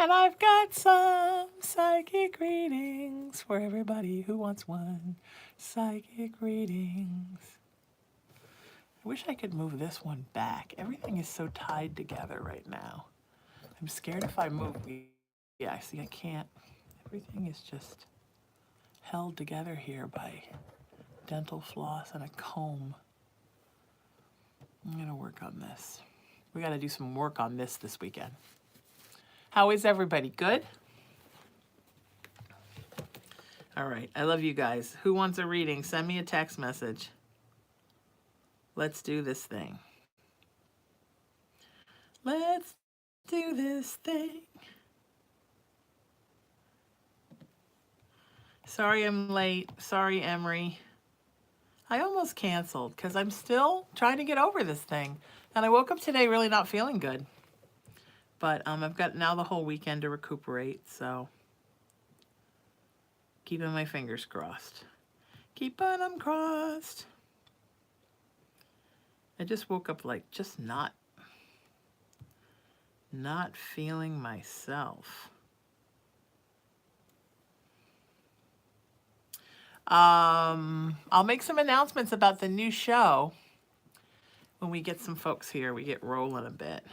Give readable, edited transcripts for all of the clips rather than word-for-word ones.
And I've got some psychic readings for everybody who wants one. Psychic readings. I wish I could move this one back. Everything is so tied together right now. I'm scared if I move. Yeah, see, I can't. Everything is just held together here by dental floss and a comb. I'm going to work on this. We got to do some work on this weekend. How is everybody? Good? All right. I love you guys. Who wants a reading? Send me a text message. Let's do this thing. Let's do this thing. Sorry I'm late. Sorry, Emery. I almost canceled because I'm still trying to get over this thing. And I woke up today really not feeling good. But I've got now the whole weekend to recuperate, so keeping my fingers crossed. Keeping them crossed. I just woke up like just not feeling myself. I'll make some announcements about the new show when we get some folks here. We get rolling a bit.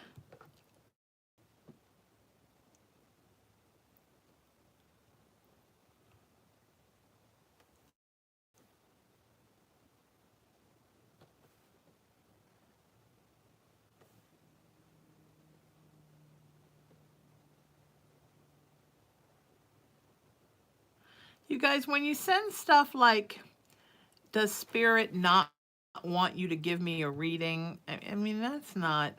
You guys, when you send stuff like, does Spirit not want you to give me a reading? I mean, that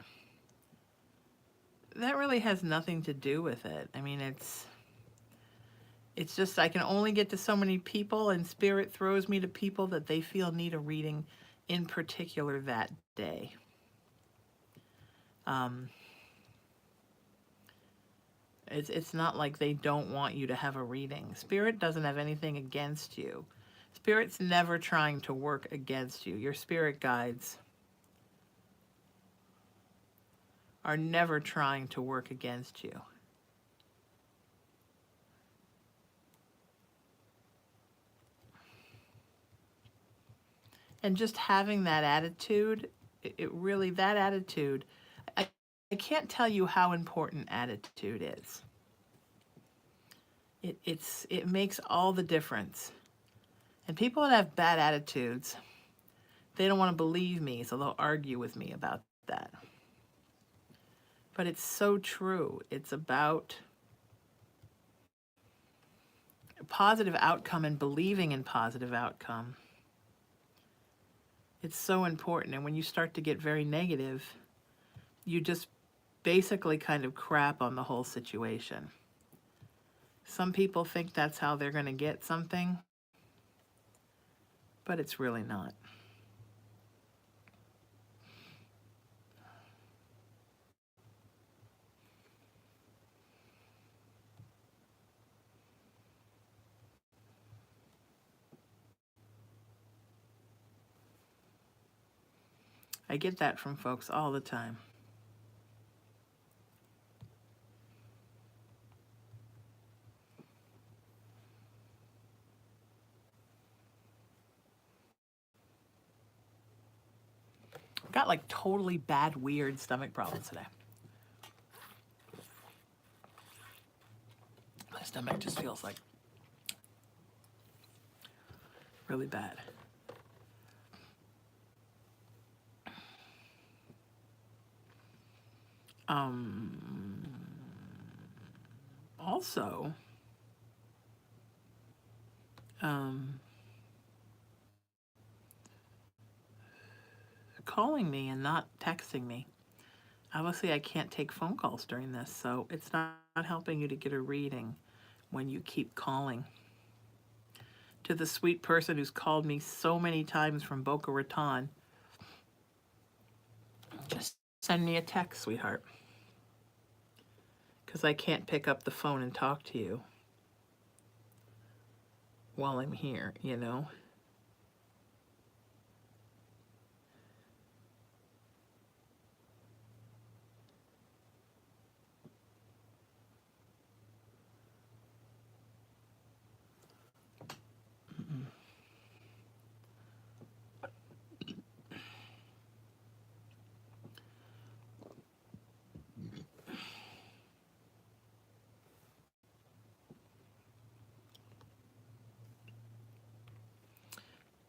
really has nothing to do with it. I mean, it's just I can only get to so many people, and Spirit throws me to people that they feel need a reading in particular that day. It's not like they don't want you to have a reading. Spirit doesn't have anything against you. Spirit's never trying to work against you. Your spirit guides are never trying to work against you. And just having that attitude, that attitude, I can't tell you how important attitude is. It makes all the difference. And people that have bad attitudes, they don't want to believe me, so they'll argue with me about that. But it's so true. It's about a positive outcome and believing in positive outcome. It's so important. And when you start to get very negative, you just basically kind of crap on the whole situation. Some people think that's how they're going to get something, but it's really not. I get that from folks all the time. I've got like totally bad, weird stomach problems today. My stomach just feels like really bad. Also, calling me and not texting me. Obviously, I can't take phone calls during this, so it's not helping you to get a reading when you keep calling. To the sweet person who's called me so many times from Boca Raton, just send me a text, sweetheart. Because I can't pick up the phone and talk to you while I'm here, you know?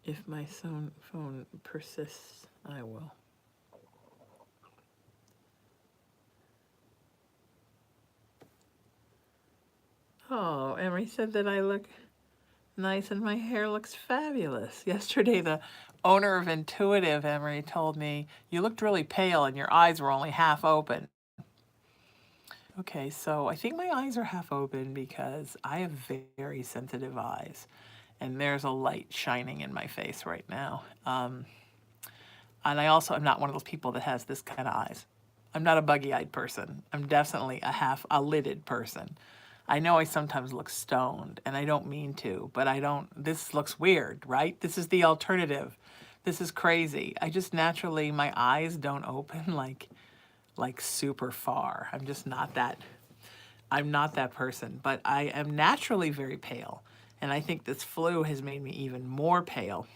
If my phone persists, I will. Oh, Emery said that I look nice and my hair looks fabulous. Yesterday, the owner of Intuitive, Emery, told me, you looked really pale and your eyes were only half open. Okay, so I think my eyes are half open because I have very sensitive eyes. And there's a light shining in my face right now. And I also am not one of those people that has this kind of eyes. I'm not a buggy-eyed person. I'm definitely a lidded person. I know I sometimes look stoned, and I don't mean to, but I don't, this looks weird, right? This is the alternative. This is crazy. I just naturally, my eyes don't open like super far. I'm just not that, I'm not that person, but I am naturally very pale. And I think this flu has made me even more pale.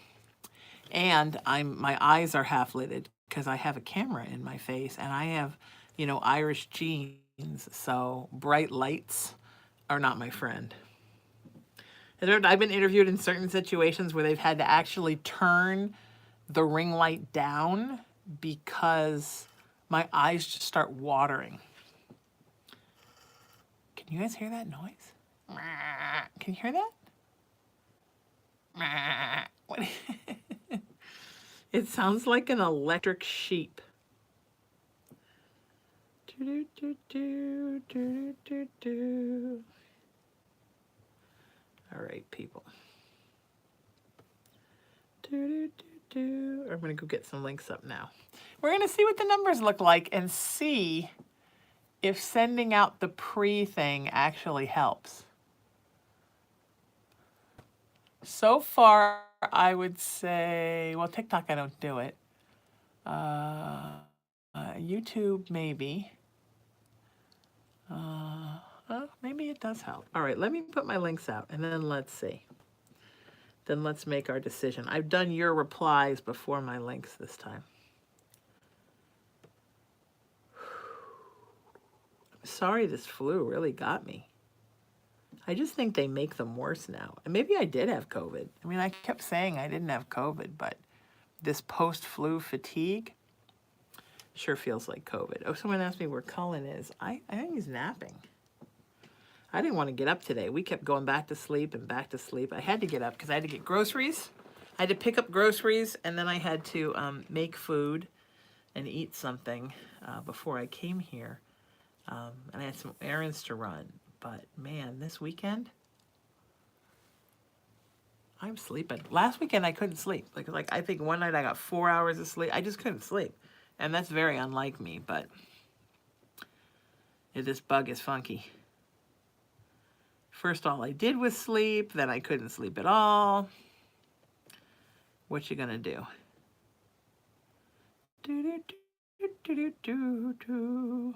And my eyes are half lidded because I have a camera in my face and I have, Irish genes. So bright lights are not my friend. I've been interviewed in certain situations where they've had to actually turn the ring light down because my eyes just start watering. Can you guys hear that noise? Can you hear that? What? It sounds like an electric sheep. Do, do, do, do, do, do. All right, people. I'm going to go get some links up now. We're going to see what the numbers look like and see if sending out the pre-thing actually helps. So far, I would say, well, TikTok, I don't do it. YouTube, maybe. Maybe it does help. All right, let me put my links out, and then let's see. Then let's make our decision. I've done your replies before my links this time. I'm sorry this flu really got me. I just think they make them worse now. And maybe I did have COVID. I mean, I kept saying I didn't have COVID, but this post-flu fatigue sure feels like COVID. Oh, someone asked me where Cullen is. I think he's napping. I didn't want to get up today. We kept going back to sleep and back to sleep. I had to get up because I had to get groceries. I had to pick up groceries, and then I had to make food and eat something before I came here. And I had some errands to run. But, man, this weekend, I'm sleeping. Last weekend, I couldn't sleep. Like I think one night I got 4 hours of sleep. I just couldn't sleep. And that's very unlike me, but this bug is funky. First, all I did was sleep. Then I couldn't sleep at all. What you gonna do? Do, do, do, do, do, do.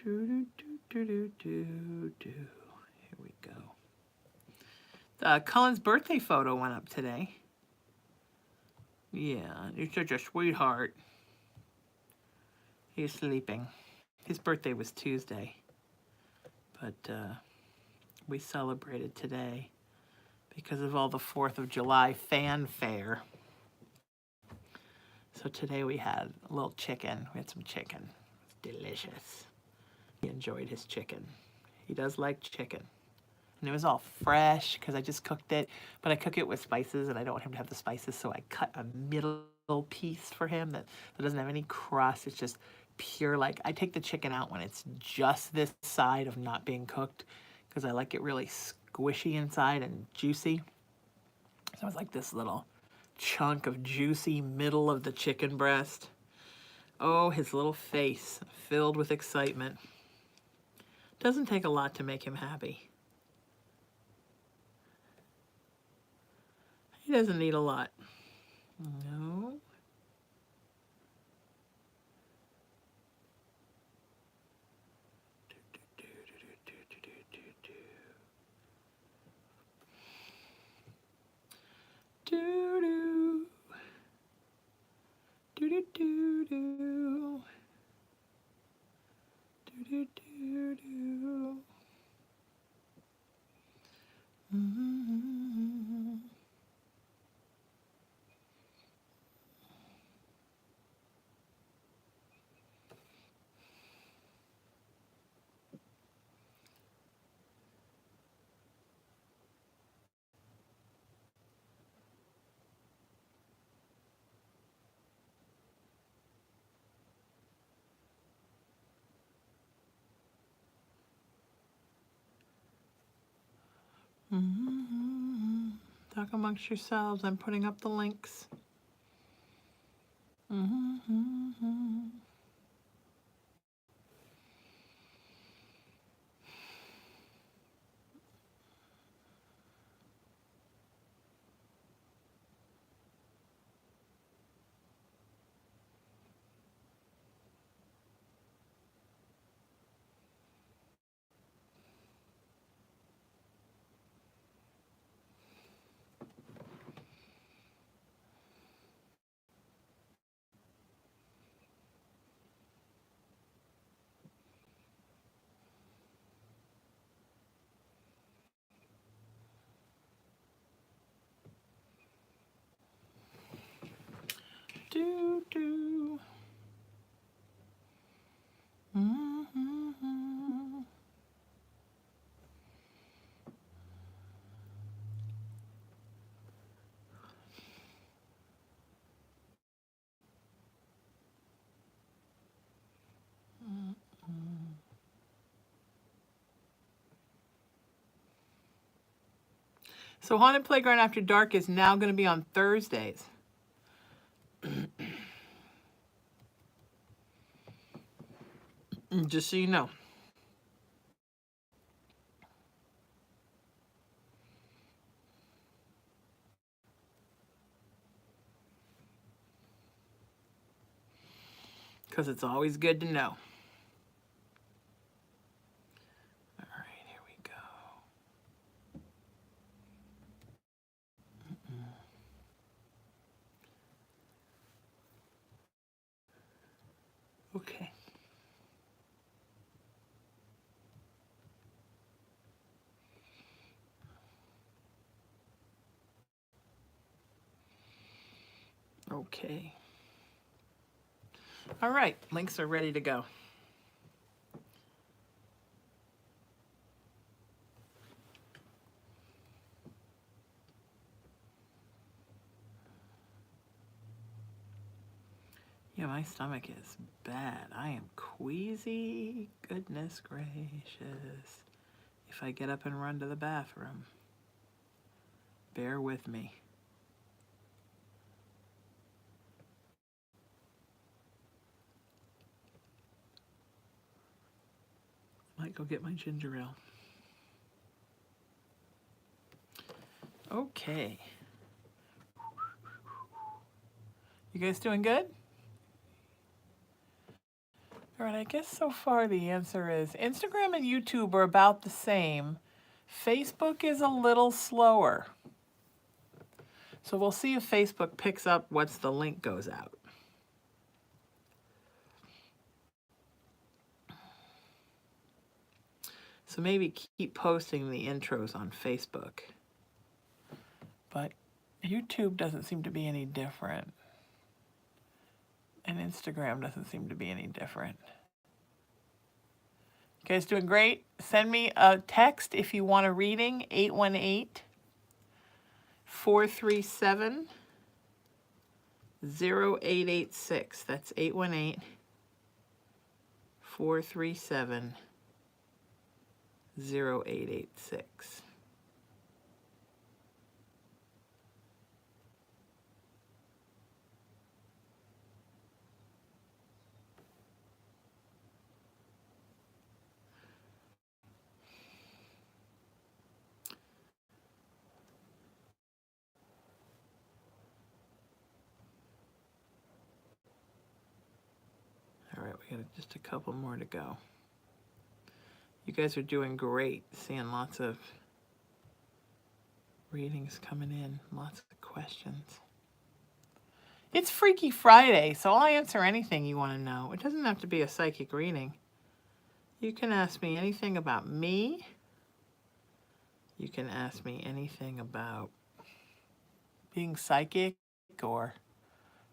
Do, do, do, do, do, do. Here we go. Cullen's birthday photo went up today. Yeah, you're such a sweetheart. He's sleeping. His birthday was Tuesday, but we celebrated today because of all the 4th of July fanfare. So today we had a little chicken. We had some chicken. It's delicious. He enjoyed his chicken. He does like chicken. And it was all fresh because I just cooked it. But I cook it with spices, and I don't want him to have the spices, so I cut a middle piece for him that doesn't have any crust. It's just pure, like, I take the chicken out when it's just this side of not being cooked because I like it really squishy inside and juicy. So it's like this little chunk of juicy middle of the chicken breast. Oh, his little face filled with excitement. Doesn't take a lot to make him happy. He doesn't need a lot. No. Do-do. Do-do-do-do. Do-do-do-do. Mm-hmm. Talk amongst yourselves. I'm putting up the links. Mm-hmm. Do do. Mm-hmm. So Haunted Playground After Dark is now going to be on Thursdays. Just so you know. Because it's always good to know. All right, here we go. Okay. Okay. All right, links are ready to go. Yeah, my stomach is bad. I am queasy. Goodness gracious. If I get up and run to the bathroom, bear with me. Might go get my ginger ale. Okay. You guys doing good? All right, I guess so far the answer is Instagram and YouTube are about the same. Facebook is a little slower. So we'll see if Facebook picks up once the link goes out. So maybe keep posting the intros on Facebook. But YouTube doesn't seem to be any different. And Instagram doesn't seem to be any different. You guys doing great? Send me a text if you want a reading, 818-437-0886. That's 818-437-0886. All right, we got just a couple more to go. You guys are doing great, seeing lots of readings coming in, lots of questions. It's Freaky Friday, so I'll answer anything you want to know. It doesn't have to be a psychic reading. You can ask me anything about me. You can ask me anything about being psychic or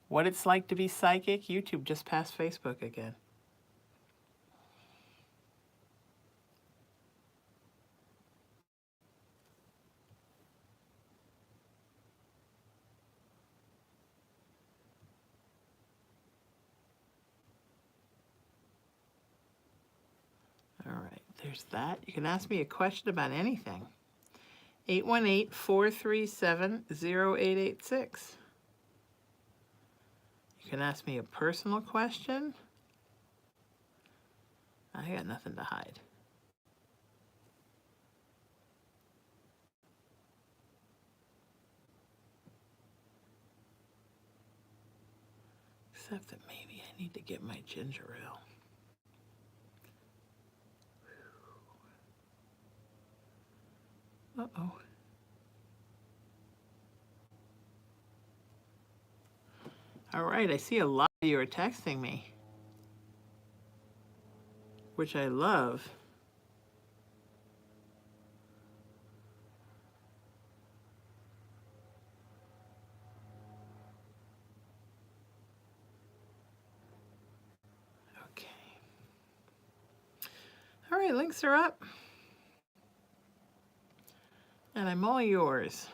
what it's like to be psychic. YouTube just passed Facebook again. All right, there's that. You can ask me a question about anything. 818-437-0886. You can ask me a personal question. I got nothing to hide. Except that maybe I need to get my ginger ale. Uh-oh. All right, I see a lot of you are texting me, which I love. Okay. All right, links are up. And I'm all yours.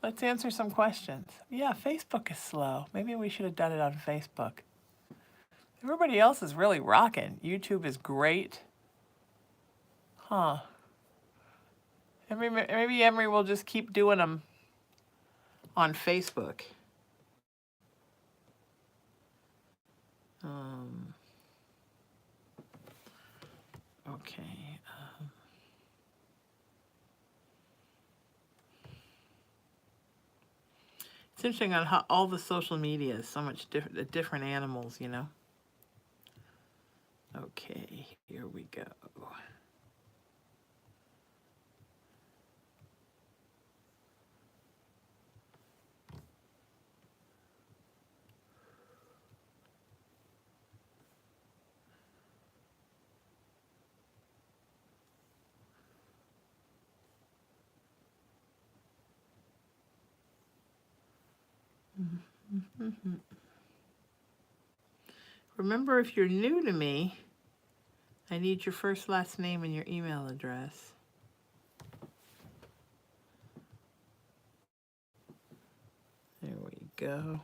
Let's answer some questions. Yeah, Facebook is slow. Maybe we should have done it on Facebook. Everybody else is really rocking. YouTube is great. Huh. Maybe Emery will just keep doing them on Facebook. Okay. It's interesting on how all the social media is so much different animals, you know. Okay, here we go. Remember, if you're new to me, I need your first, last name, and your email address. There we go.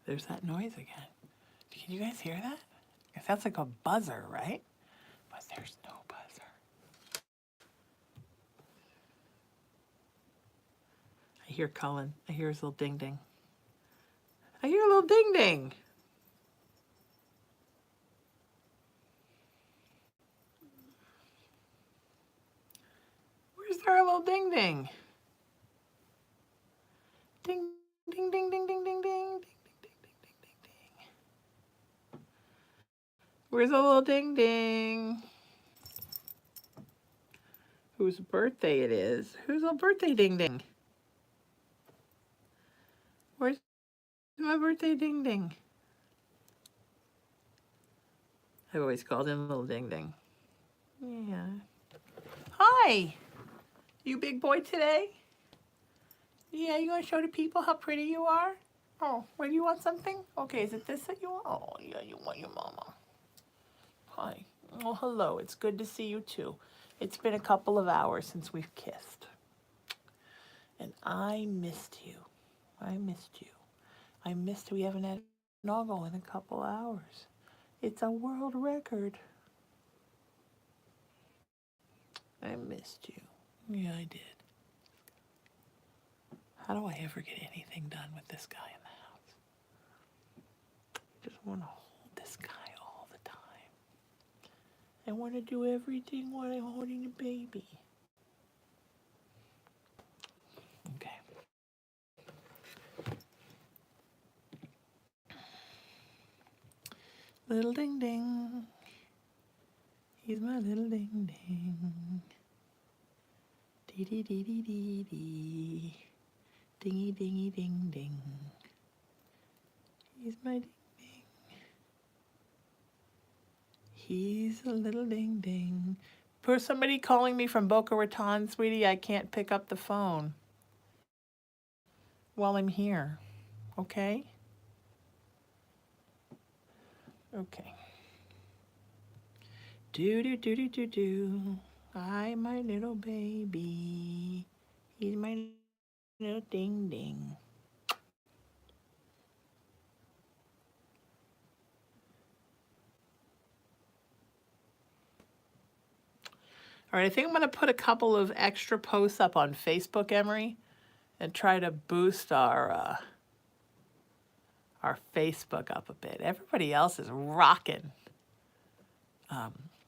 There's that noise again. Can you guys hear that? It sounds like a buzzer, right? But there's no buzzer. I hear Cullen. I hear his little ding ding. I hear a little ding ding. Where's there a little ding ding? Ding ding ding ding ding ding ding ding ding ding ding ding ding. Where's a little ding ding? Whose birthday it is? Who's a birthday ding ding? Where's my birthday ding ding? I've always called him little ding ding. Yeah. Hi. You big boy today? Yeah, you want to show the people how pretty you are? Oh, wait, you want something? Okay, is it this that you want? Oh, yeah, you want your mama. Hi. Oh, hello. It's good to see you too. It's been a couple of hours since we've kissed. And I missed you. I missed you. I missed we haven't had Noggle in a couple hours. It's a world record. I missed you. Yeah, I did. How do I ever get anything done with this guy in the house? I just want to hold this guy all the time. I want to do everything while I'm holding the baby. Okay. Little ding ding. He's my little ding ding. Dee dee dee dee dee dee. Dingy dingy ding ding. He's my ding ding. He's a little ding ding. For somebody calling me from Boca Raton, sweetie, I can't pick up the phone while I'm here. Okay? Okay. Do do do do do do. Hi, my little baby. He's my little ding ding. All right, I think I'm going to put a couple of extra posts up on Facebook, Emery, and try to boost our Facebook up a bit. Everybody else is rocking.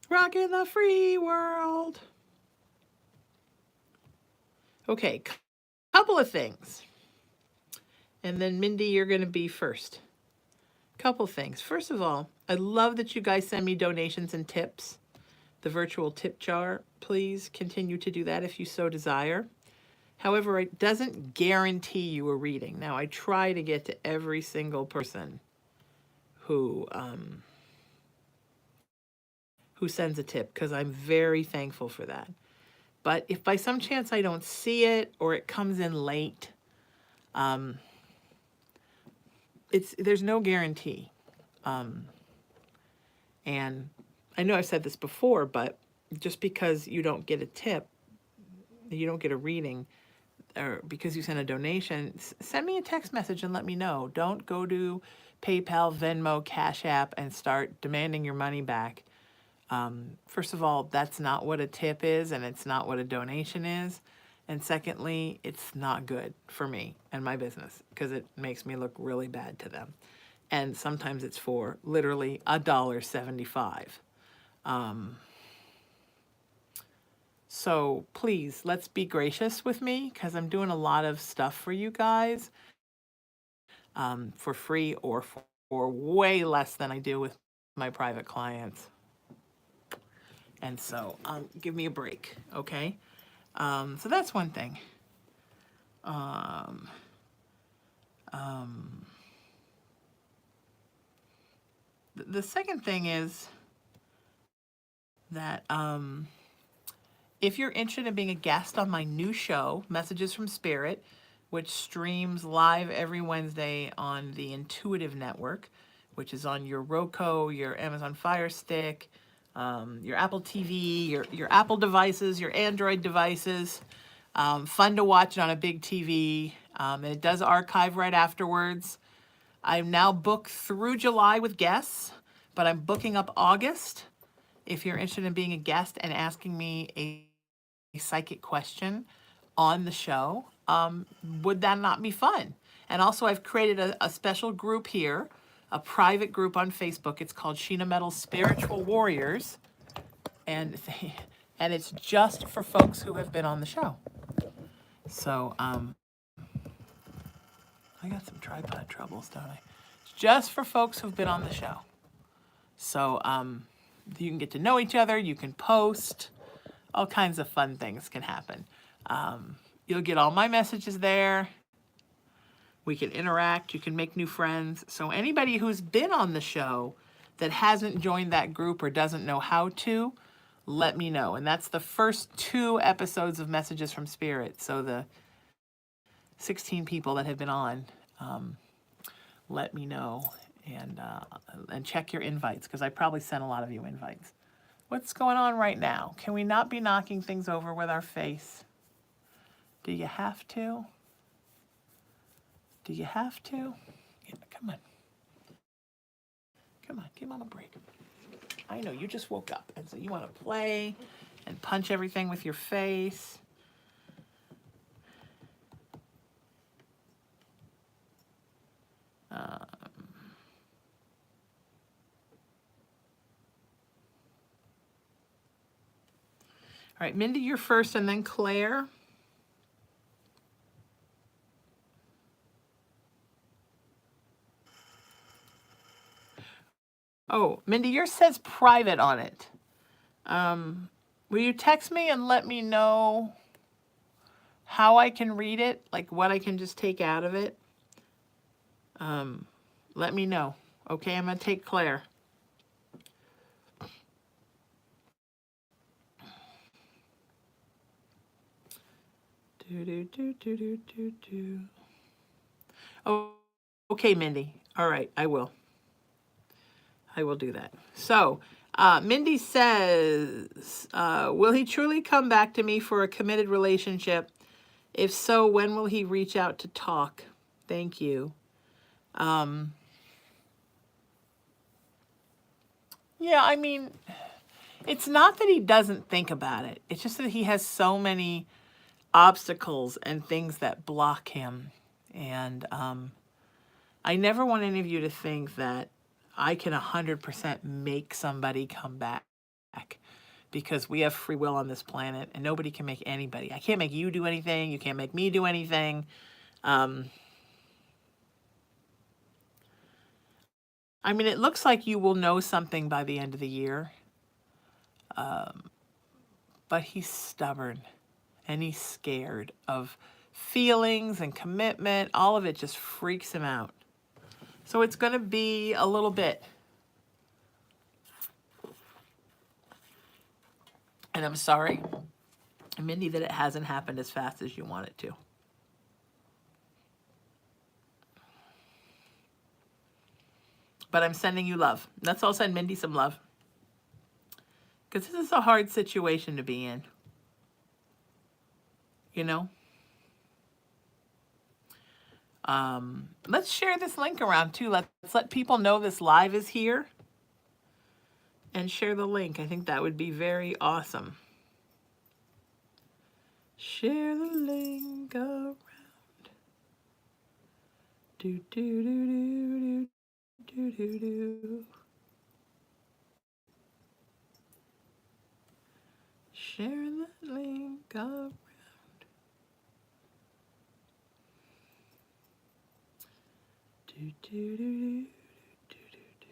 Rocking the free world. Okay, couple of things. And then Mindy, you're going to be first. Couple things. First of all, I love that you guys send me donations and tips. The virtual tip jar, please continue to do that if you so desire. However, it doesn't guarantee you a reading. Now, I try to get to every single person who sends a tip because I'm very thankful for that. But if by some chance I don't see it or it comes in late, there's no guarantee. And I know I've said this before, but just because you don't get a tip, you don't get a reading, or because you send a donation, send me a text message and let me know. Don't go to PayPal, Venmo, Cash App and start demanding your money back. First of all, that's not what a tip is, and it's not what a donation is. And secondly, it's not good for me and my business because it makes me look really bad to them. And sometimes it's for literally $1.75. So please, let's be gracious with me because I'm doing a lot of stuff for you guys for free or for way less than I do with my private clients. And so give me a break, okay? So that's one thing. The second thing is that if you're interested in being a guest on my new show, Messages from Spirit, which streams live every Wednesday on the Intuitive Network, which is on your Roku, your Amazon Fire Stick, your Apple TV, your Apple devices, your Android devices. Fun to watch it on a big TV, and it does archive right afterwards. I'm now booked through July with guests, but I'm booking up August. If you're interested in being a guest and asking me a psychic question on the show, would that not be fun? And also, I've created a special group here, a private group on Facebook. It's called Sheena Metal Spiritual Warriors, and it's just for folks who have been on the show. So I got some tripod troubles, don't I? It's just for folks who've been on the show. So you can get to know each other. You can post. All kinds of fun things can happen. You'll get all my messages there. We can interact. You can make new friends. So anybody who's been on the show that hasn't joined that group or doesn't know how to, let me know. And that's the first 2 episodes of Messages from Spirit. So the 16 people that have been on, let me know and check your invites because I probably sent a lot of you invites. What's going on right now? Can we not be knocking things over with our face? Do you have to? Do you have to? Yeah, come on. Come on, give Mom a break. I know, you just woke up, and so you want to play and punch everything with your face. All right, Mindy, you're first, and then Claire. Oh, Mindy, yours says private on it. Will you text me and let me know how I can read it, like what I can just take out of it? Let me know. Okay, I'm going to take Claire. Oh, okay, Mindy. All right, I will. I will do that. So, Mindy says, will he truly come back to me for a committed relationship? If so, when will he reach out to talk? Thank you. Yeah, I mean, it's not that he doesn't think about it. It's just that he has so many obstacles and things that block him. And I never want any of you to think that I can 100% make somebody come back, because we have free will on this planet and nobody can make anybody. I can't make you do anything. You can't make me do anything. I mean, it looks like you will know something by the end of the year. But he's stubborn and he's scared of feelings and commitment. All of it just freaks him out. So it's going to be a little bit. And I'm sorry, Mindy, that it hasn't happened as fast as you want it to. But I'm sending you love. Let's all send Mindy some love. Because this is a hard situation to be in. You know? Let's share this link around too. Let's let people know this live is here. And share the link. I think that would be very awesome. Share the link around. Do do do do do do do. Share the link around. Do do do do do do do.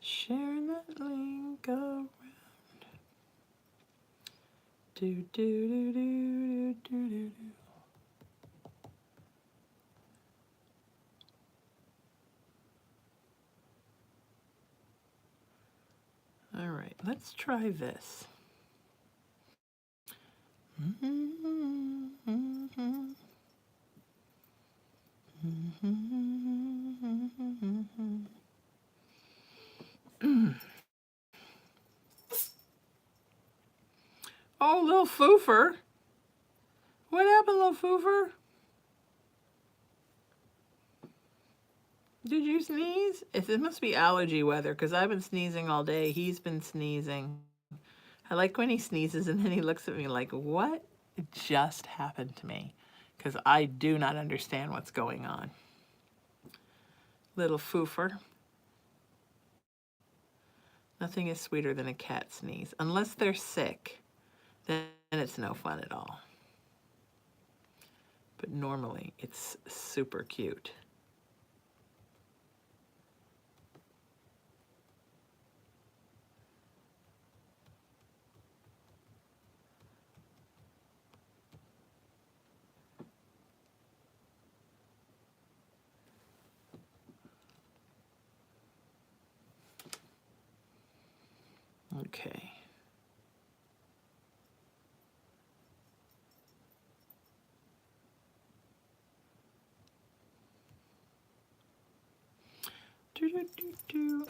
Share that link around. Do do do do do do do. All right, let's try this. Oh, little foofer. What happened, little foofer? Did you sneeze? It must be allergy weather, because I've been sneezing all day. He's been sneezing. I like when he sneezes and then he looks at me like, what just happened to me? Because I do not understand what's going on. Little foofer. Nothing is sweeter than a cat sneeze. Unless they're sick, then it's no fun at all. But normally it's super cute. Okay.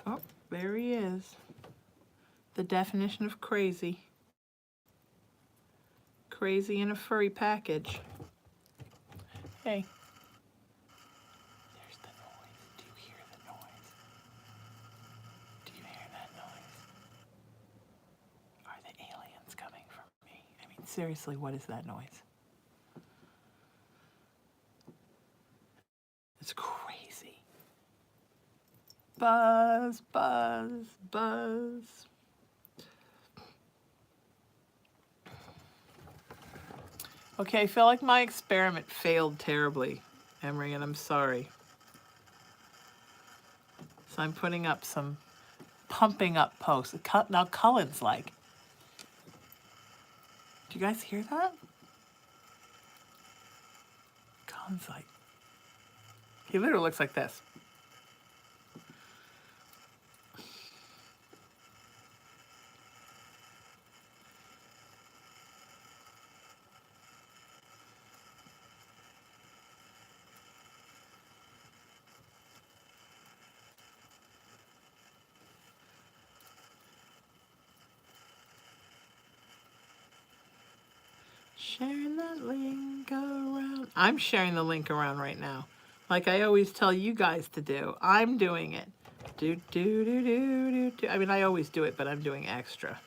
Oh, there he is. The definition of crazy. Crazy in a furry package. Hey. There's the noise. Do you hear the noise? Do you hear that noise? Are the aliens coming for me? I mean, seriously, what is that noise? It's crazy. Buzz, buzz, buzz. Okay, I feel like my experiment failed terribly, Emery, and I'm sorry. So I'm putting up some pumping up posts. Now Cullen's like, do you guys hear that? Cullen's like, he literally looks like this. Sharing that link around. I'm sharing the link around right now. Like I always tell you guys to do. I'm doing it. Do, do, do, do, do, do. I mean, I always do it, but I'm doing extra.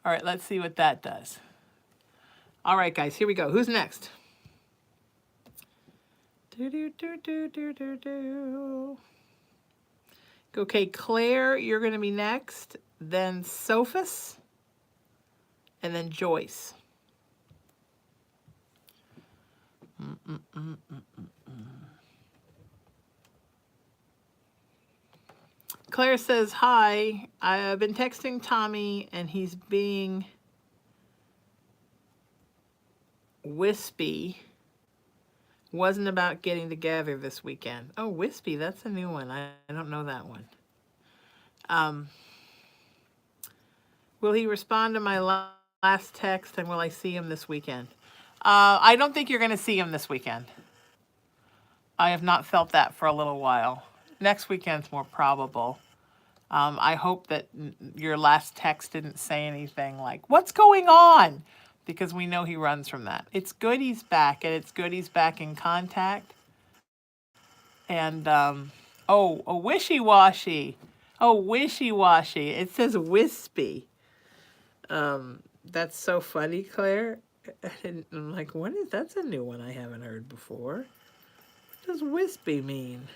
All right, let's see what that does. All right, guys, here we go. Who's next? Do, do, do, do, do, do, do. Okay, Claire, you're going to be next. Then Sophus. And then Joyce. Claire says, hi, I've been texting Tommy and he's being wispy. Wasn't about getting together this weekend. Oh, wispy, that's a new one. I don't know that one. Will he respond to my last text and will I see him this weekend? I don't think you're going to see him this weekend. I have not felt that for a little while. Next weekend's more probable. I hope that your last text didn't say anything like, what's going on? Because we know he runs from that. It's good he's back, and it's good he's back in contact. And, oh, wishy-washy. Oh, wishy-washy. It says wispy. That's so funny, Claire. I'm like, what is, that's a new one I haven't heard before. What does wispy mean?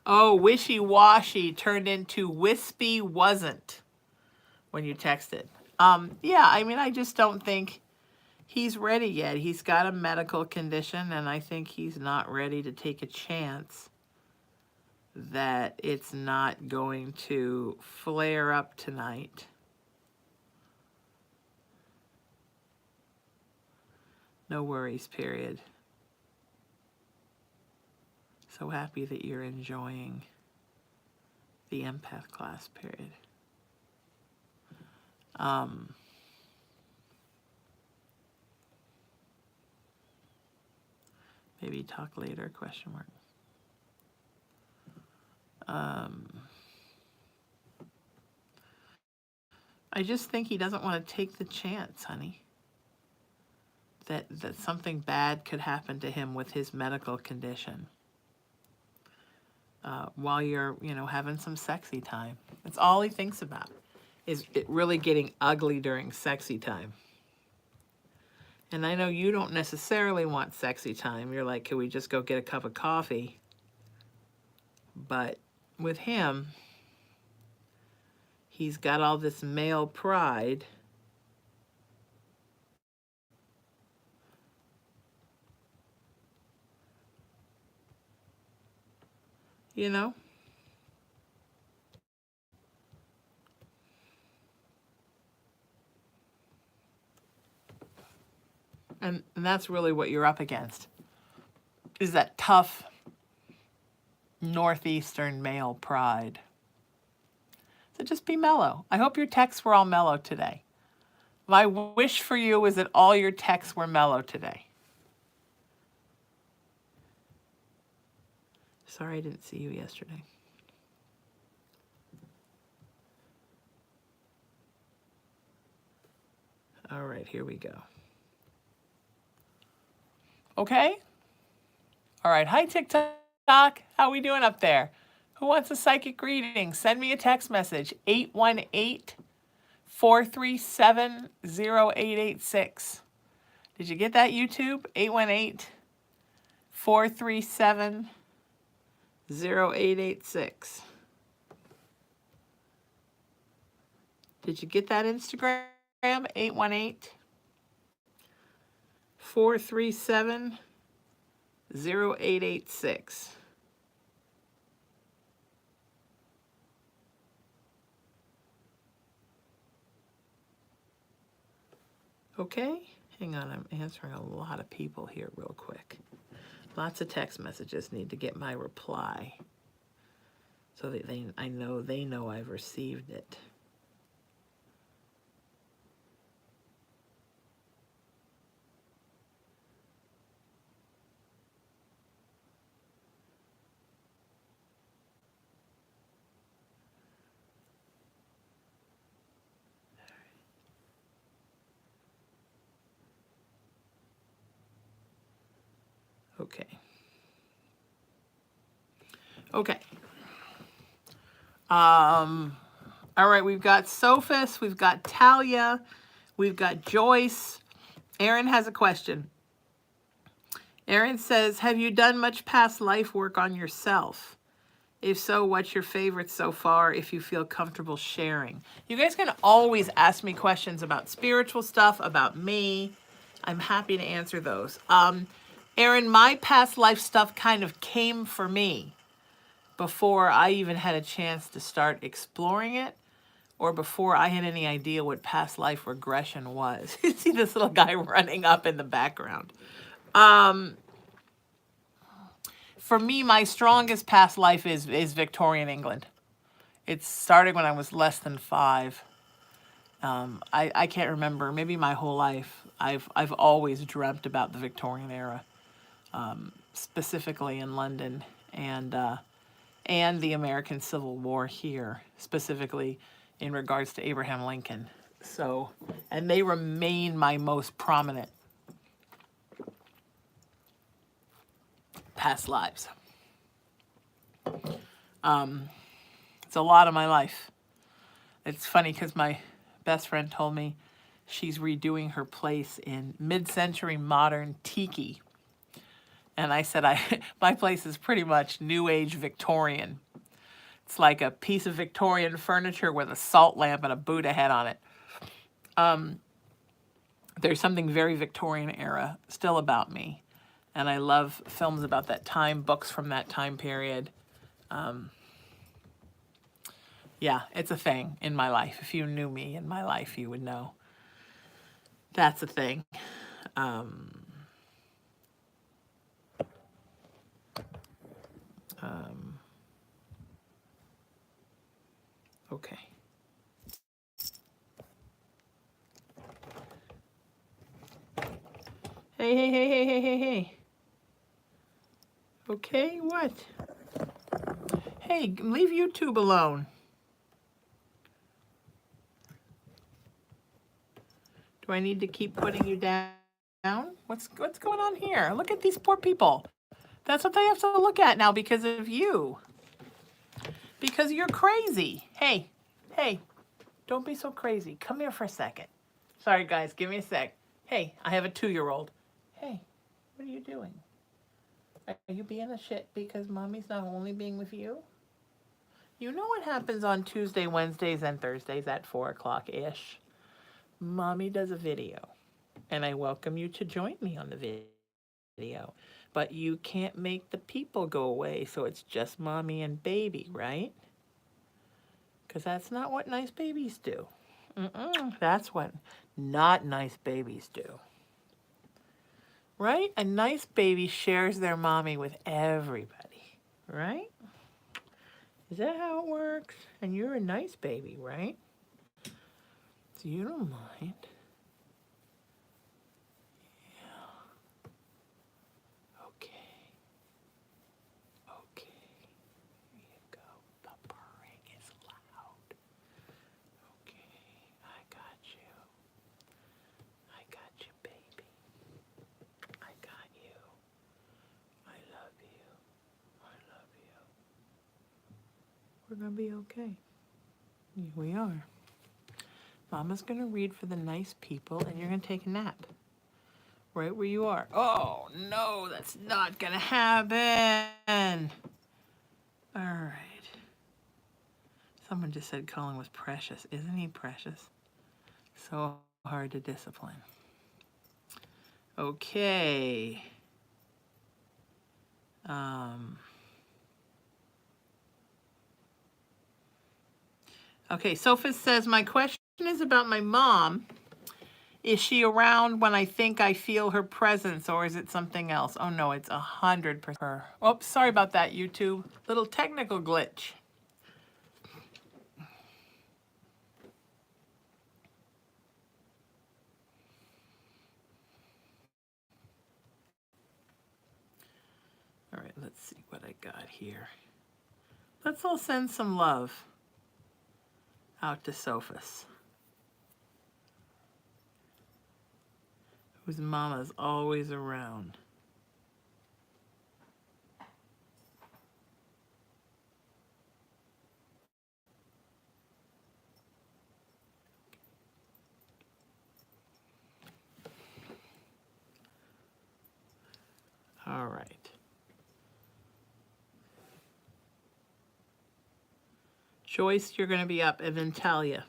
Oh, wishy-washy turned into wispy wasn't when you texted. Yeah, I mean, I just don't think he's ready yet. He's got a medical condition, and I think he's not ready to take a chance that it's not going to flare up tonight. No worries, period. So happy that you're enjoying the empath class, period. Maybe talk later, question mark. I just think he doesn't want to take the chance, honey, that something bad could happen to him with his medical condition while you're, having some sexy time. That's all he thinks about, is it really getting ugly during sexy time. And I know you don't necessarily want sexy time. You're like, can we just go get a cup of coffee? But with him, he's got all this male pride. You know? And that's really what you're up against, is that tough Northeastern male pride. So just be mellow. I hope your texts were all mellow today. My wish for you is that all your texts were mellow today. Sorry I didn't see you yesterday. All right, here we go. Okay? All right, hi TikTok. How we doing up there? Who wants a psychic reading? Send me a text message, 818-437-0886. Did you get that, YouTube? 818-437-0886. Did you get that, Instagram? 818-437-0886. Okay, hang on, I'm answering a lot of people here real quick. Lots of text messages need to get my reply so that they know I've received it. Okay. Okay. All right, we've got Sophus, we've got Talia, we've got Joyce. Erin has a question. Erin says, have you done much past life work on yourself? If so, what's your favorite so far, if you feel comfortable sharing? You guys can always ask me questions about spiritual stuff, about me. I'm happy to answer those. Erin, my past life stuff kind of came for me before I even had a chance to start exploring it, or before I had any idea what past life regression was. You see this little guy running up in the background. For me, my strongest past life is Victorian England. It started when I was less than 5. I can't remember, maybe my whole life. I've always dreamt about the Victorian era, specifically in London, and the American Civil War here, specifically in regards to Abraham Lincoln. So, and they remain my most prominent past lives. It's a lot of my life. It's funny because my best friend told me she's redoing her place in mid-century modern tiki. And I said, my place is pretty much New Age Victorian. It's like a piece of Victorian furniture with a salt lamp and a Buddha head on it. There's something very Victorian era still about me. And I love films about that time, books from that time period. Yeah, it's a thing in my life. If you knew me in my life, you would know that's a thing. Okay. Hey. Okay, what? Hey, leave YouTube alone. Do I need to keep putting you down? What's going on here? Look at these poor people. That's what they have to look at now because of you. Because you're crazy. Hey, don't be so crazy. Come here for a second. Sorry, guys, give me a sec. Hey, I have a 2-year-old. Hey, what are you doing? Are you being a shit because mommy's not only being with you? You know what happens on Tuesday, Wednesdays, and Thursdays at 4 o'clock-ish? Mommy does a video, and I welcome you to join me on the video. But you can't make the people go away, so it's just mommy and baby, right? Because that's not what nice babies do. That's what not nice babies do. Right? A nice baby shares their mommy with everybody, right? Is that how it works? And you're a nice baby, right? So you don't mind. Okay. Here you go. The purring is loud. Okay. I got you. I got you, baby. I got you. I love you. I love you. We're going to be okay. Here we are. Mama's going to read for the nice people, and you're going to take a nap. Right where you are. Oh, no, that's not going to happen. All right. Someone just said Colin was precious. Isn't he precious? So hard to discipline. Okay. Okay, Sophus says, my question is about my mom. Is she around when I think I feel her presence, or is it something else? Oh no, it's 100% her. Oops, sorry about that, YouTube. Little technical glitch. All right, let's see what I got here. Let's all send some love out to Sophus, whose mama's always around. right. Joyce, you're going to be up, and then Talia.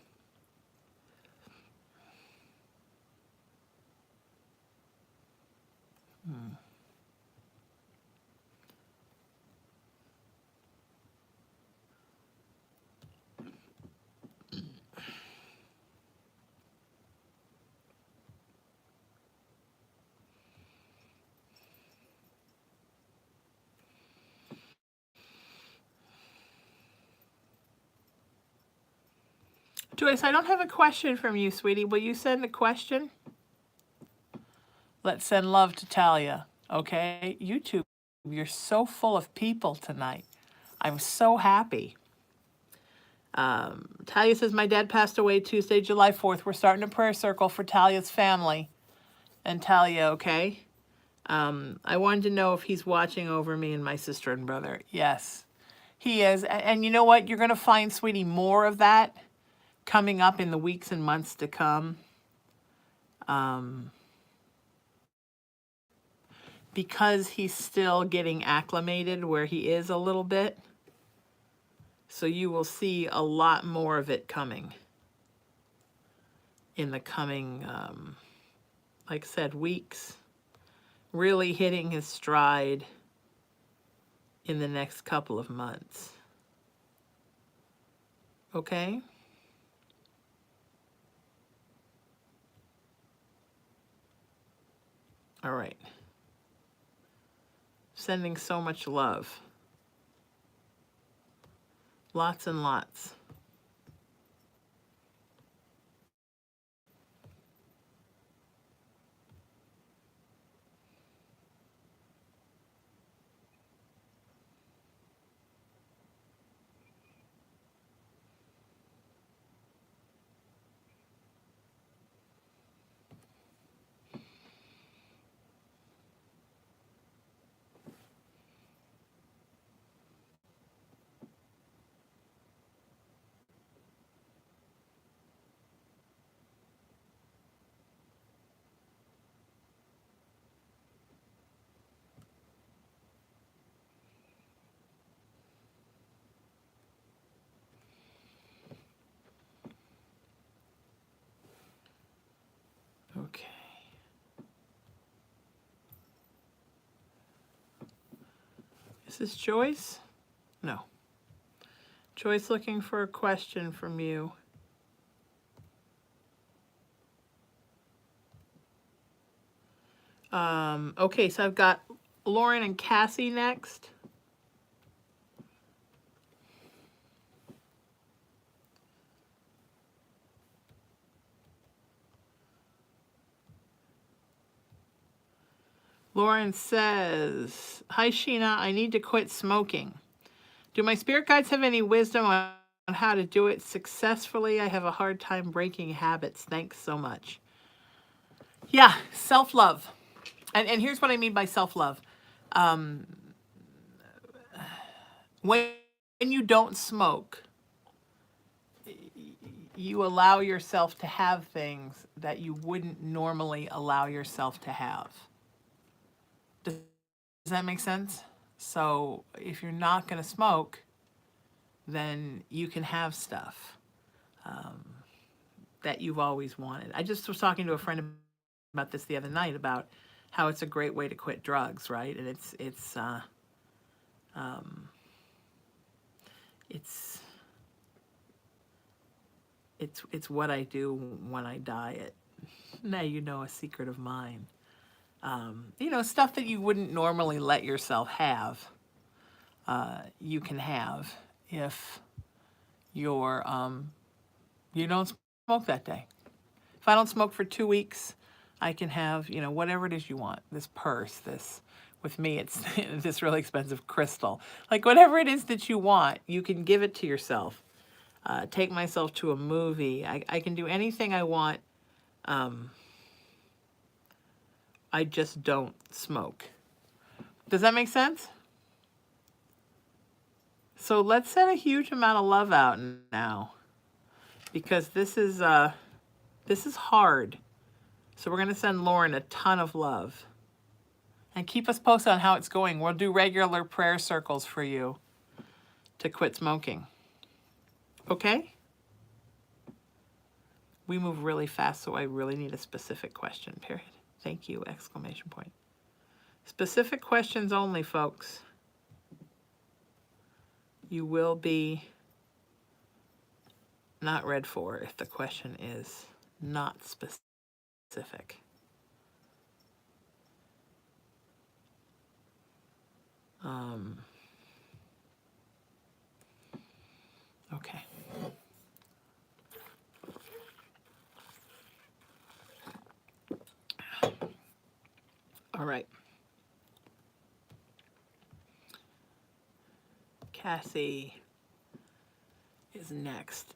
Joyce, I don't have a question from you, sweetie. Will you send a question? Let's send love to Talia. Okay? YouTube, you're so full of people tonight. I'm so happy. Talia says, my dad passed away Tuesday, July 4th. We're starting a prayer circle for Talia's family. And Talia, okay? I wanted to know if he's watching over me and my sister and brother. Yes, he is. And you know what? You're going to find, sweetie, more of that coming up in the weeks and months to come. Because he's still getting acclimated where he is a little bit. So you will see a lot more of it coming in the coming, like I said, weeks. Really hitting his stride in the next couple of months. Okay? All right. Sending so much love. Lots and lots. Okay. Is this Joyce? No. Joyce looking for a question from you. Okay, so I've got Lauren and Cassie next. Lauren says, hi Sheena, I need to quit smoking. Do my spirit guides have any wisdom on how to do it successfully? I have a hard time breaking habits. Thanks so much. Yeah, self-love. And here's what I mean by self-love. When you don't smoke, you allow yourself to have things that you wouldn't normally allow yourself to have. Does that make sense? So if you're not going to smoke, then you can have stuff that you've always wanted. I just was talking to a friend about this the other night about how it's a great way to quit drugs, right? And it's what I do when I diet. Now you know a secret of mine. You know, stuff that you wouldn't normally let yourself have, you can have if you're, you don't smoke that day. If I don't smoke for 2 weeks, I can have, you know, whatever it is you want. This purse, this, with me, it's this really expensive crystal. Like whatever it is that you want, you can give it to yourself. Take myself to a movie. I can do anything I want. I just don't smoke. Does that make sense? So let's send a huge amount of love out now, because this is hard. So we're going to send Lauren a ton of love. And keep us posted on how it's going. We'll do regular prayer circles for you to quit smoking. Okay? We move really fast, so I really need a specific question, period. Thank you, exclamation point. Specific questions only, folks. You will be not read for if the question is not specific. Okay. All right. Cassie is next.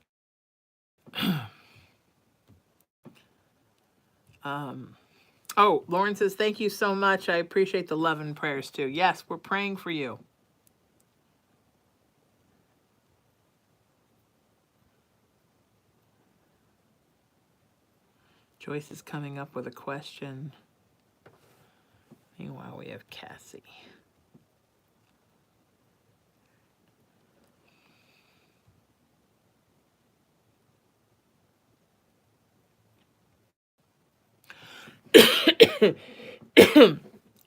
Oh, Lauren says, thank you so much. I appreciate the love and prayers too. Yes, we're praying for you. Joyce is coming up with a question. Meanwhile, we have Cassie.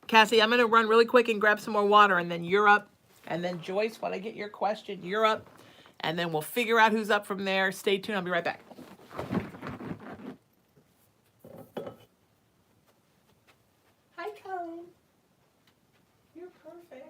Cassie, I'm going to run really quick and grab some more water, and then you're up. And then Joyce, when I get your question, you're up. And then we'll figure out who's up from there. Stay tuned. I'll be right back. Hi, Colleen. You're perfect.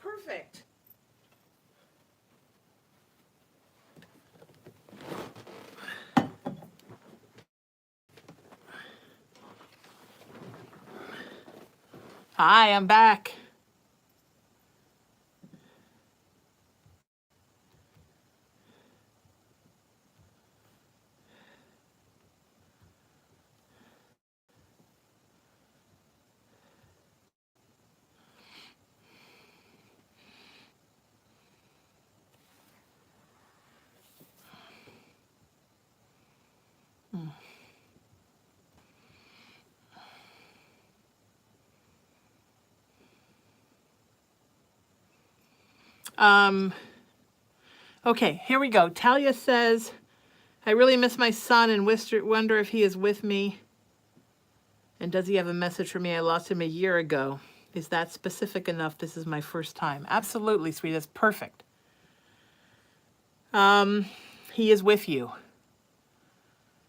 perfect. Hi, I'm back. Okay, here we go. Talia says, I really miss my son and wonder if he is with me. And does he have a message for me? I lost him a year ago. Is that specific enough? This is my first time. Absolutely, sweet. That's perfect. He is with you.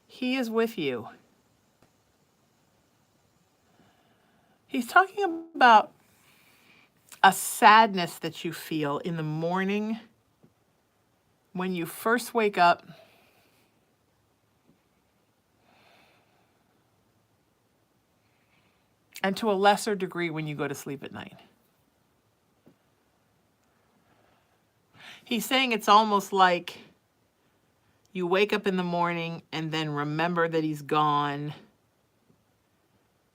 He is with you. He's talking about a sadness that you feel in the morning when you first wake up. And to a lesser degree when you go to sleep at night. He's saying it's almost like you wake up in the morning and then remember that he's gone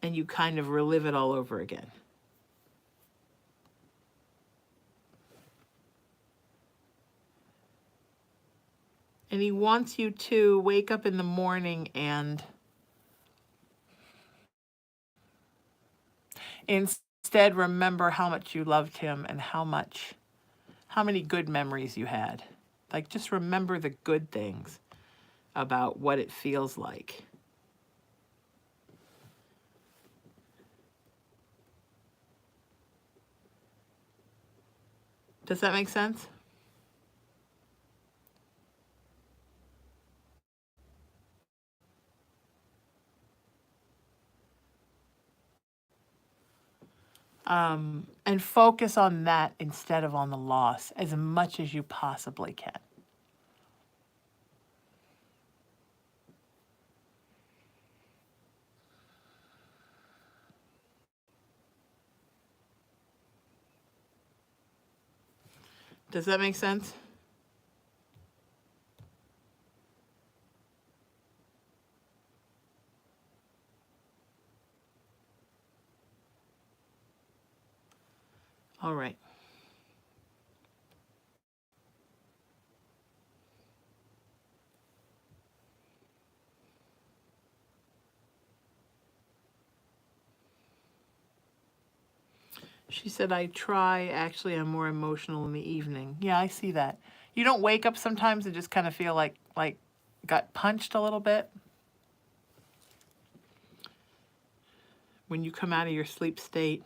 and you kind of relive it all over again. And he wants you to wake up in the morning and instead remember how much you loved him and how many good memories you had. Like, just remember the good things about what it feels like. Does that make sense? And focus on that instead of on the loss as much as you possibly can. Does that make sense? All right. She said, I try. Actually, I'm more emotional in the evening. Yeah, I see that. You don't wake up sometimes and just kind of feel like got punched a little bit? When you come out of your sleep state.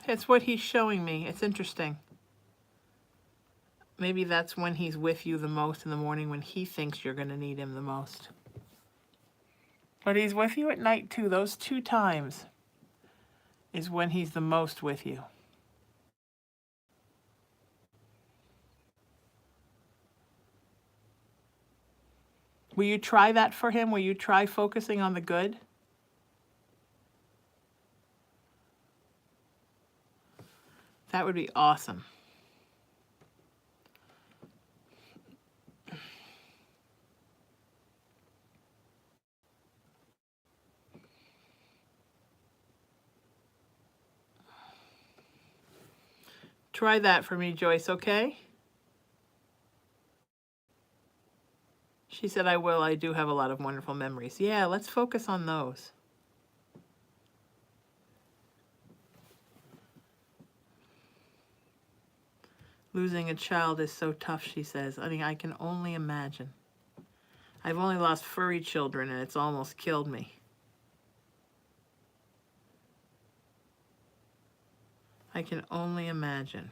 It's what he's showing me. It's interesting. Maybe that's when he's with you the most in the morning, when he thinks you're going to need him the most. But he's with you at night too. Those 2 times is when he's the most with you. Will you try that for him? Will you try focusing on the good? That would be awesome. Try that for me, Joyce, okay? She said, I will. I do have a lot of wonderful memories. Yeah, let's focus on those. Losing a child is so tough, she says. I mean, I can only imagine. I've only lost furry children, and it's almost killed me. I I can only imagine.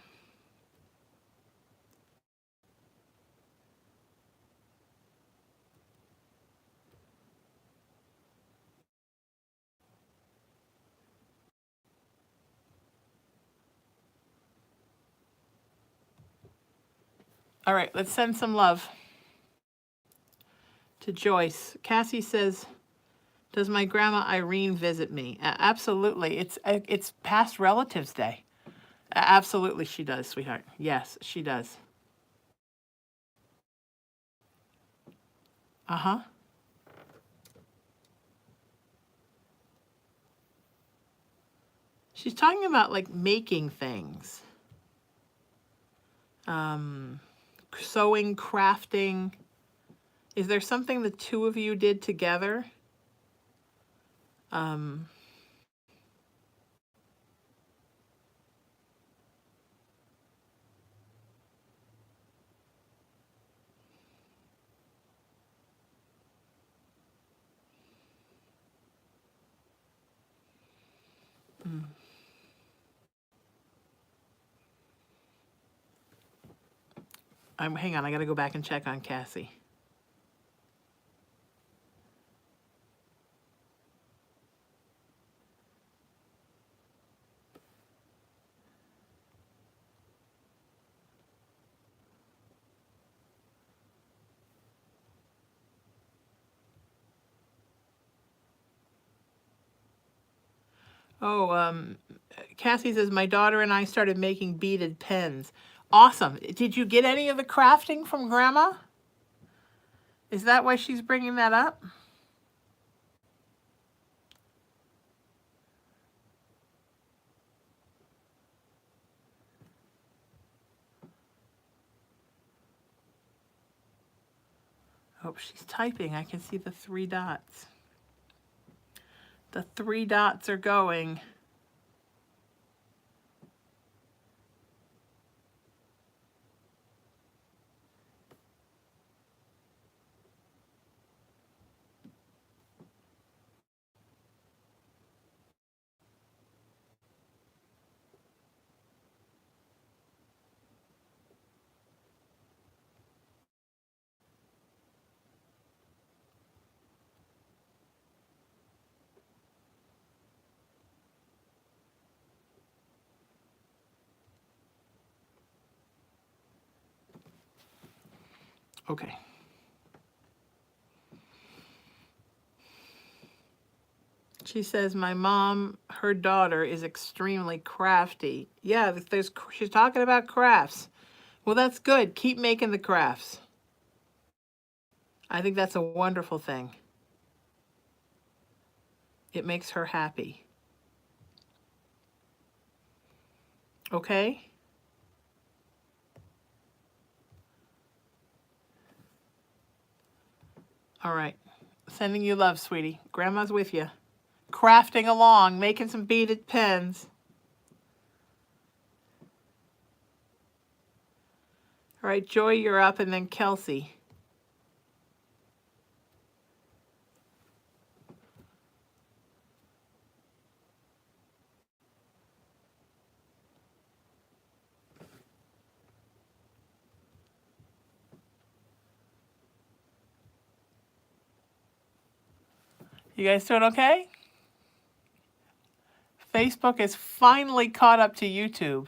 All right, let's send some love to Joyce. Cassie says, does my grandma Irene visit me? Absolutely. It's past relatives day. Absolutely she does, sweetheart. Yes, she does. Uh-huh. She's talking about like making things. Sewing, crafting. Is there something the two of you did together? Mm. Hang on, I gotta go back and check on Cassie. Oh, Cassie says, my daughter and I started making beaded pens. Awesome. Did you get any of the crafting from Grandma? Is that why she's bringing that up? Oh, she's typing. I can see the 3 dots. The 3 dots are going. Okay. She says, my mom, her daughter, is extremely crafty. Yeah, she's talking about crafts. Well, that's good. Keep making the crafts. I think that's a wonderful thing. It makes her happy. Okay? All right. Sending you love, sweetie. Grandma's with you. Crafting along, making some beaded pens. All right, Joy, you're up, and then Kelsey. You guys doing okay? Facebook is finally caught up to YouTube.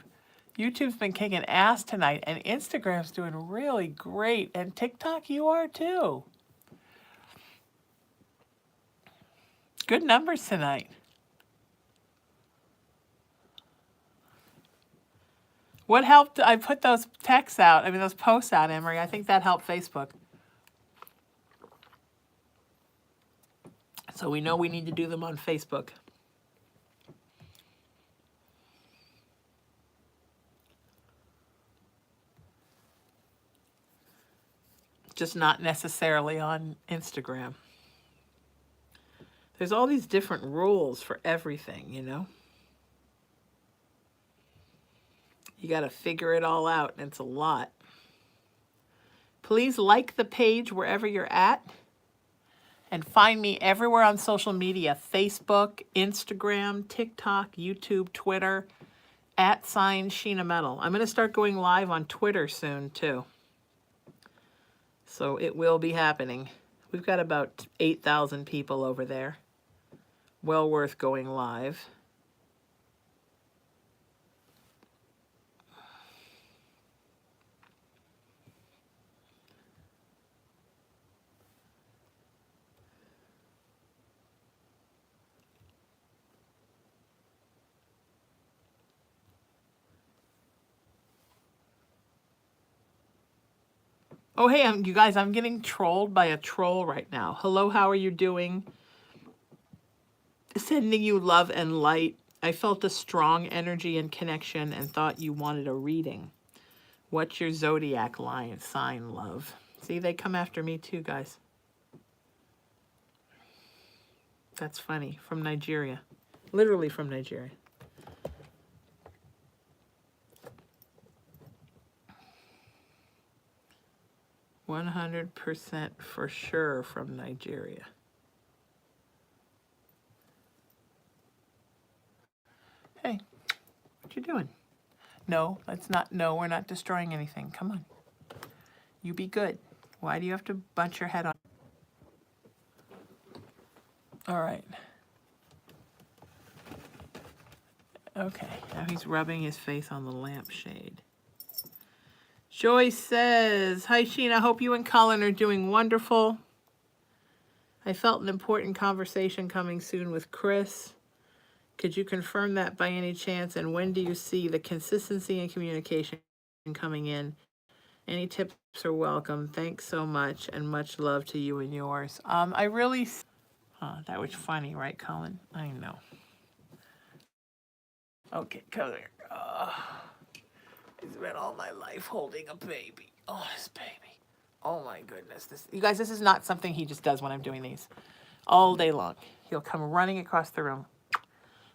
YouTube's been kicking ass tonight, and Instagram's doing really great, and TikTok, you are too. Good numbers tonight. What helped? I put those texts out, those posts out, Emery. I think that helped Facebook. So we know we need to do them on Facebook. Just not necessarily on Instagram. There's all these different rules for everything, you know? You got to figure it all out, and it's a lot. Please like the page wherever you're at, and find me everywhere on social media: Facebook, Instagram, TikTok, YouTube, Twitter. @ Sheena Metal. I'm going to start going live on Twitter soon, too. So it will be happening. We've got about 8,000 people over there. Well worth going live. Oh, hey, you guys, I'm getting trolled by a troll right now. Hello, how are you doing? Sending you love and light. I felt a strong energy and connection and thought you wanted a reading. What's your zodiac sign, love? See, they come after me too, guys. That's funny. From Nigeria. Literally from Nigeria. "100% for sure from Nigeria." Hey, what you doing? No, let's not. No, we're not destroying anything. Come on. You be good. Why do you have to bunch your head on? All right. Okay, now he's rubbing his face on the lampshade. Joyce says, "Hi, Sheena. Hope you and Colin are doing wonderful. I felt an important conversation coming soon with Chris. Could you confirm that by any chance? And when do you see the consistency and communication coming in? Any tips are welcome. Thanks so much, and much love to you and yours." I really... that was funny, right, Colin? I know. Okay, come here. It's been all my life holding a baby. Oh, this baby. Oh, my goodness. You guys, this is not something he just does when I'm doing these. All day long. He'll come running across the room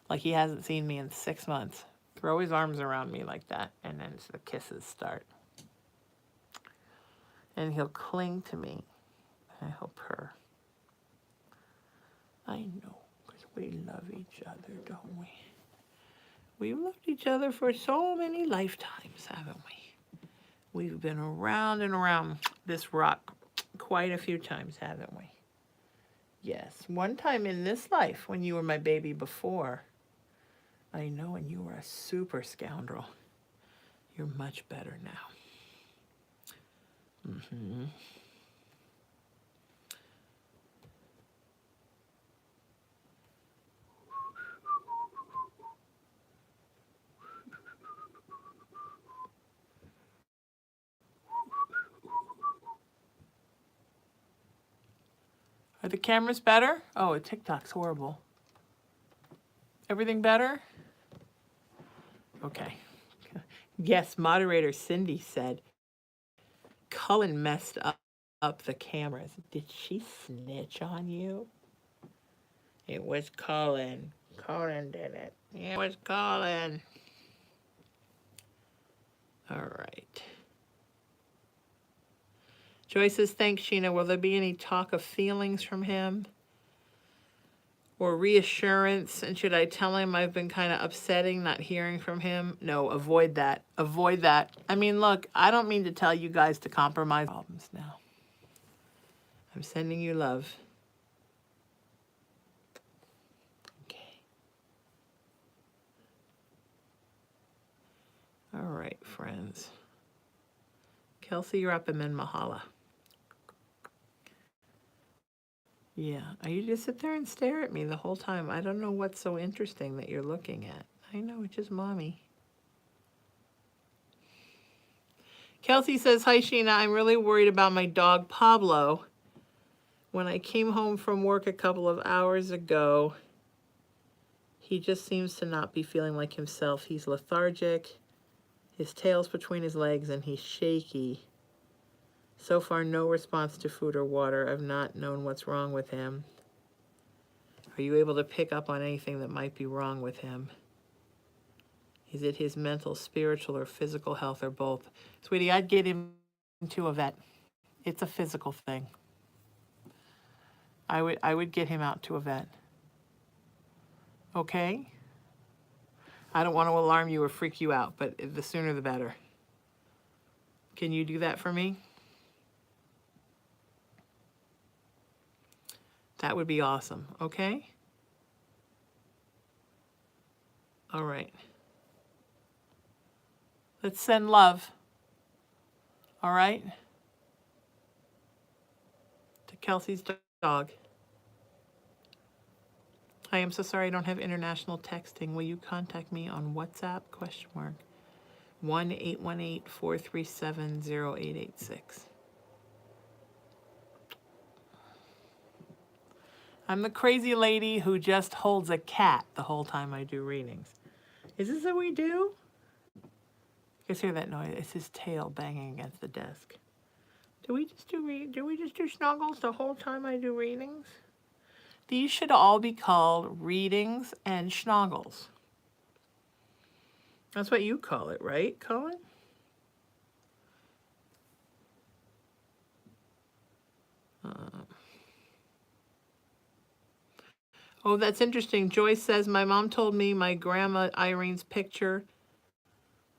like he hasn't seen me in 6 months. Throw his arms around me like that, and then the kisses start. And he'll cling to me. And he'll purr. I know, because we love each other, don't we? We've loved each other for so many lifetimes, haven't we? We've been around and around this rock quite a few times, haven't we? Yes, one time in this life when you were my baby before. I know, and you were a super scoundrel. You're much better now. Mm-hmm. Are the cameras better? Oh, TikTok's horrible. Everything better? Okay. Yes, moderator Cindy said, Cullen messed up the cameras. Did she snitch on you? It was Cullen. Cullen did it. It was Cullen. All right. Joyce says, "Thanks, Sheena. Will there be any talk of feelings from him or reassurance? And should I tell him I've been kind of upsetting not hearing from him?" No, avoid that. Avoid that. I mean, look, I don't mean to tell you guys to compromise problems now. I'm sending you love. Okay. All right, friends. Kelsey, you're up, and then Mahala. Yeah, you just sit there and stare at me the whole time. I don't know what's so interesting that you're looking at. I know, it's just mommy. Kelsey says, "Hi, Sheena. I'm really worried about my dog, Pablo. When I came home from work a couple of hours ago, he just seems to not be feeling like himself. He's lethargic, his tail's between his legs, and he's shaky. So far, no response to food or water. I've not known what's wrong with him. Are you able to pick up on anything that might be wrong with him? Is it his mental, spiritual, or physical health, or both?" Sweetie, I'd get him to a vet. It's a physical thing. I would get him out to a vet. Okay? I don't want to alarm you or freak you out, but the sooner the better. Can you do that for me? That would be awesome, okay? All right. Let's send love, all right? To Kelsey's dog. I am so sorry I don't have international texting. Will you contact me on WhatsApp? Question mark. 1-818-437-0886. I'm the crazy lady who just holds a cat the whole time I do readings. Is this what we do? You guys hear that noise? It's his tail banging against the desk. Do we just do snuggles the whole time I do readings? These should all be called readings and schnoggles. That's what you call it, right, Colin? Oh, that's interesting. Joyce says, my mom told me my grandma Irene's picture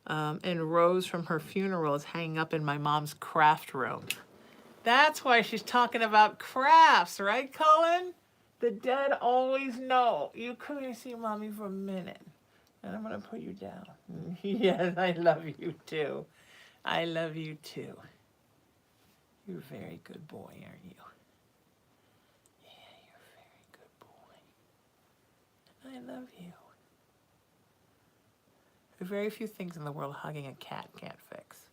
and rose from her funeral is hanging up in my mom's craft room. That's why she's talking about crafts, right, Colin? The dead always know. You come here and see Mommy for a minute, and I'm going to put you down. Yes, I love you too. I love you too. You're a very good boy, aren't you? Yeah, you're a very good boy. I love you. There are very few things in the world hugging a cat can't fix.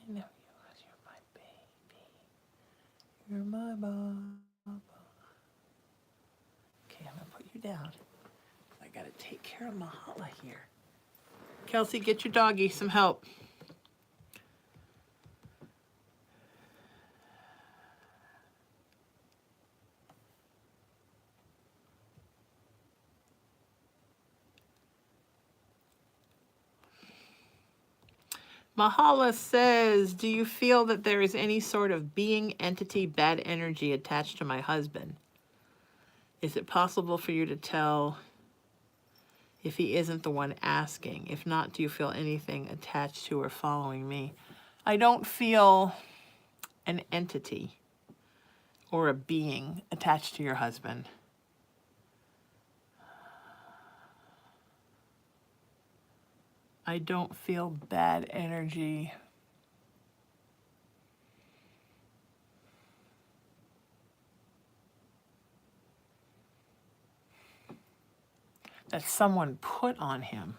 I know you, 'cause you're my baby. You're my baba. Okay, I'm gonna put you down. I gotta take care of Mahala here. Kelsey, get your doggy some help. Mahala says, do you feel that there is any sort of being, entity, bad energy attached to my husband? Is it possible for you to tell if he isn't the one asking? If not, do you feel anything attached to or following me? I don't feel an entity or a being attached to your husband. I don't feel bad energy. That someone put on him.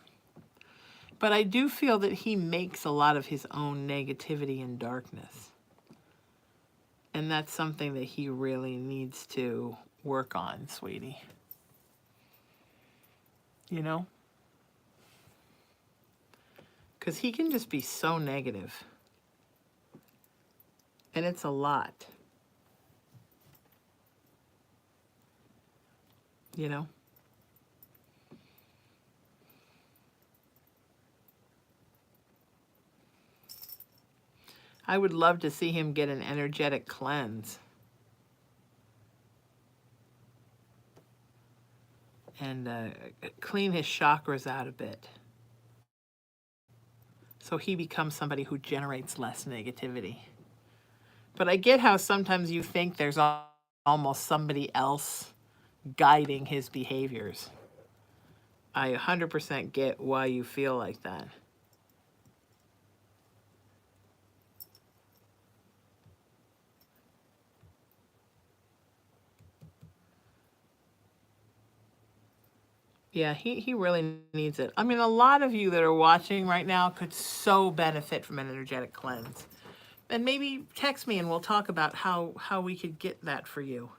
But I do feel that he makes a lot of his own negativity and darkness. And that's something that he really needs to work on, sweetie. You know? Because he can just be so negative. And it's a lot. You know? I would love to see him get an energetic cleanse. And clean his chakras out a bit. So he becomes somebody who generates less negativity. But I get how sometimes you think there's almost somebody else guiding his behaviors. I 100% get why you feel like that. Yeah, he really needs it. I mean, a lot of you that are watching right now could so benefit from an energetic cleanse. And maybe text me and we'll talk about how we could get that for you.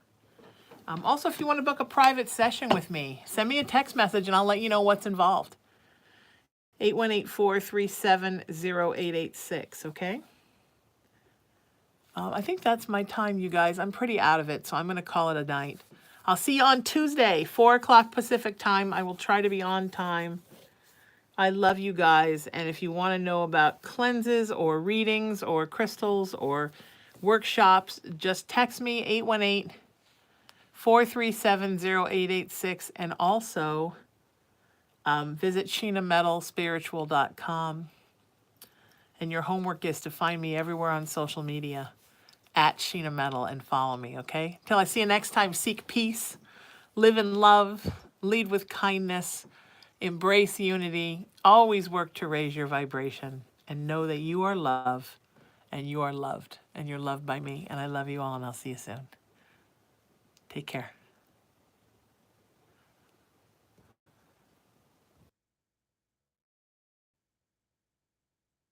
Also, if you want to book a private session with me, send me a text message and I'll let you know what's involved. 818-437-0886, okay? I think that's my time, you guys. I'm pretty out of it, so I'm going to call it a night. I'll see you on Tuesday, 4 o'clock Pacific time. I will try to be on time. I love you guys, and if you want to know about cleanses or readings or crystals or workshops, just text me, 818-437-0886, and also Visit SheenaMetalSpiritual.com. And your homework is to find me everywhere on social media at Sheena Metal and follow me, okay? Till I see you next time, seek peace, live in love, lead with kindness, embrace unity, always work to raise your vibration, and know that you are love and you are loved and you're loved by me. And I love you all, and I'll see you soon. Take care.